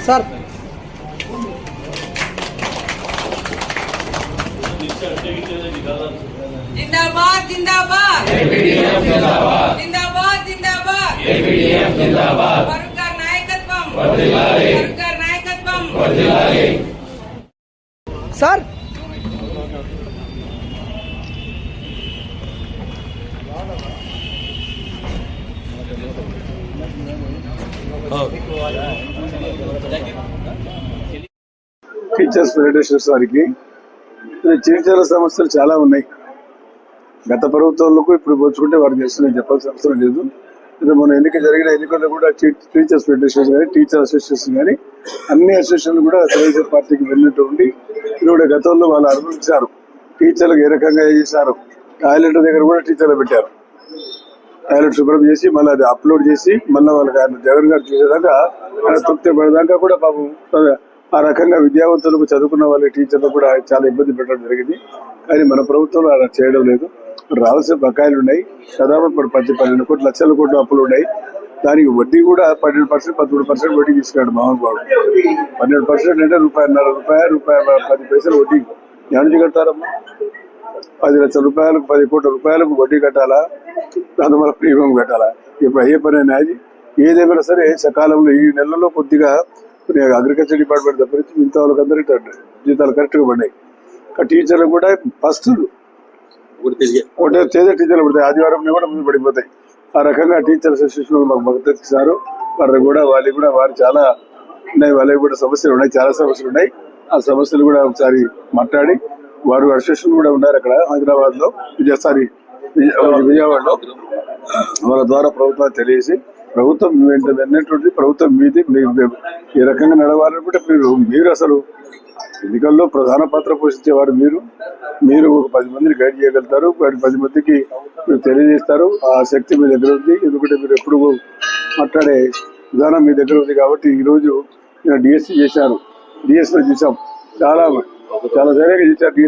Sir जिंदाबाद जिंदाबाद जिंदाबाद जिंदाबाद जिंदाबाद वर्कर नायकत्वम वर्कर नायकत्वम सर టీచర్స్ ఫెడరేషన్స్ వారికి చిన్న సమస్యలు చాలా ఉన్నాయి. గత ప్రభుత్వాలకు ఇప్పుడు పోల్చుకుంటే వారికి చేస్తున్నాయి చెప్పాల్సిన అవసరం లేదు. మన జరిగిన ఎన్నికల్లో కూడా టీచర్స్ ఫెడరేషన్ కానీ టీచర్ అసోసియేషన్ కానీ అన్ని అసోసియేషన్లు కూడా తెలుగుదేశం పార్టీకి వెళ్ళినట్టు ఉండి ఇప్పుడు గతంలో వాళ్ళు అనుభవించారు. టీచర్లకు ఏ రకంగా చేశారు, టాయిలెట్ దగ్గర కూడా టీచర్లు పెట్టారు. టాయిలెట్ శుభ్రం చేసి మళ్ళీ అది అప్లోడ్ చేసి మళ్ళీ వాళ్ళకి ఆయన జగన్ గారు చూసేదాకా ఆయన తృప్తి పడేదాకా కూడా పాపం ఆ రకంగా విద్యావంతులకు చదువుకున్న వాళ్ళ టీచర్లు కూడా చాలా ఇబ్బంది పెట్టడం జరిగింది. కానీ మన ప్రభుత్వంలో అలా చేయడం లేదు. రావాల్సిన బకాయిలు ఉన్నాయి. దాదాపు 12 కోట్ల లక్షల కోట్ల అప్పులు ఉన్నాయి. దానికి వడ్డీ కూడా 12%, 13% వడ్డీ తీసుకున్నాడు మామూలు బాబు. 12% అంటే ₹1.5 వడ్డీ నుంచి కట్టారమ్మా. 10 లక్షల రూపాయలకు 10 కోట్ల రూపాయలకు వడ్డీ కట్టాలా, అందువల్ల ప్రీమియం కట్టాలా? ఇప్పుడు అయ్యే పని అనేది ఏదేమైనా సరే సకాలంలో ఈ నెలలో కొద్దిగా అగ్రికల్చర్ డిపార్ట్మెంట్ తప్పించి మిగతా వాళ్ళకి అందరికీ జీతాలు కరెక్ట్ గా పడినాయి. టీచర్లు కూడా ఫస్ట్ ఒకటే తేదీ టీచర్లు పడతాయి, ఆదివారం కూడా ముందు పడిపోతాయి. ఆ రకంగా టీచర్ అసోసియేషన్ మాకు మద్దతు ఇస్తారు. వాళ్ళకి కూడా వారు చాలా ఉన్నాయి, వాళ్ళకి కూడా సమస్యలు ఉన్నాయి, చాలా సమస్యలు ఉన్నాయి. ఆ సమస్యలు కూడా ఒకసారి మాట్లాడి వారు అసోసియేషన్ కూడా ఉన్నారు అక్కడ హైదరాబాద్ లో, విజయవాడలో. వాళ్ళ ద్వారా ప్రభుత్వాన్ని తెలియజేసి ప్రభుత్వం వెన్నటువంటి ప్రభుత్వం మీది ఈ రకంగా నడవాలనుకుంటే మీరు అసలు ఎన్నికల్లో ప్రధాన పాత్ర పోషించేవారు మీరు ఒక 10 మందిని గైడ్ చేయగలుగుతారు, 10 మందికి మీరు తెలియజేస్తారు. ఆ శక్తి మీ దగ్గర ఉంది. ఎందుకంటే మీరు ఎప్పుడు మాట్లాడే విధానం మీ దగ్గర ఉంది. కాబట్టి ఈ రోజు డిఎస్సీ చేశారు, డిఎస్సీ చూసాం, చాలా ధైర్యంగా చేశారు.